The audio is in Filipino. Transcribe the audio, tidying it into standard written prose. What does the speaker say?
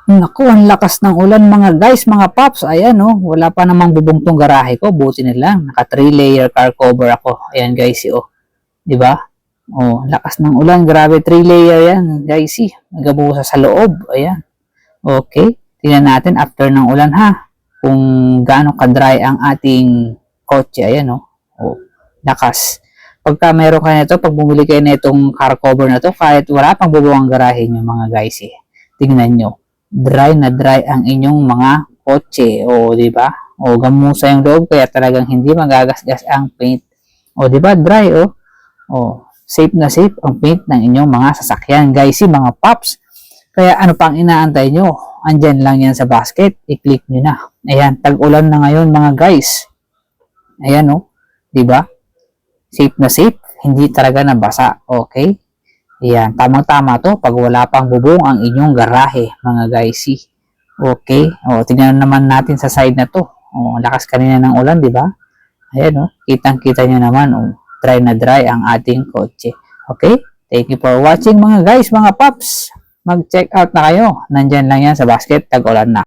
Naku, ang lakas ng ulan mga guys, mga paps. Ayan oh, wala pa namang bubong tong garahe ko. Buti na lang, naka 3 layer car cover ako. Ayan guys, oh. 'Di ba? Oh, lakas ng ulan, grabe 3 layer 'yan, guys. Nagabuhos sa loob. Ayan. Okay. Tingnan natin after ng ulan ha. Kung gaano ka-dry ang ating kotse. Ayan oh. Oh, lakas. Pagka meron kayo nito, pag bumili kayo nitong car cover na to, kahit wala pang bubong ang garahe nyo mga guys tingnan nyo, dry na dry ang inyong mga kotse. O, di ba? O, gamusa yung loob, kaya talagang hindi magagasgas ang paint. O, di ba? Dry, o. O, safe na safe ang paint ng inyong mga sasakyan, guys, mga paps. Kaya ano pang inaantay nyo? Andyan lang yan sa basket, i-click nyo na. Ayan, tag-ulan na ngayon mga guys. Ayan, o. Di ba? Safe na safe, hindi talaga nabasa. Okay? Ayan, tamang-tama to pag wala pang bubong ang inyong garahe, mga guys. Okay? O, tingnan naman natin sa side na to. O, lakas kanina ng ulan, di ba? Ayan, o. Kitang-kita nyo naman, o. Dry na dry ang ating kotse. Okay? Thank you for watching, mga guys, mga paps. Mag-check out na kayo. Nandyan lang yan sa basket, tag-ulan na.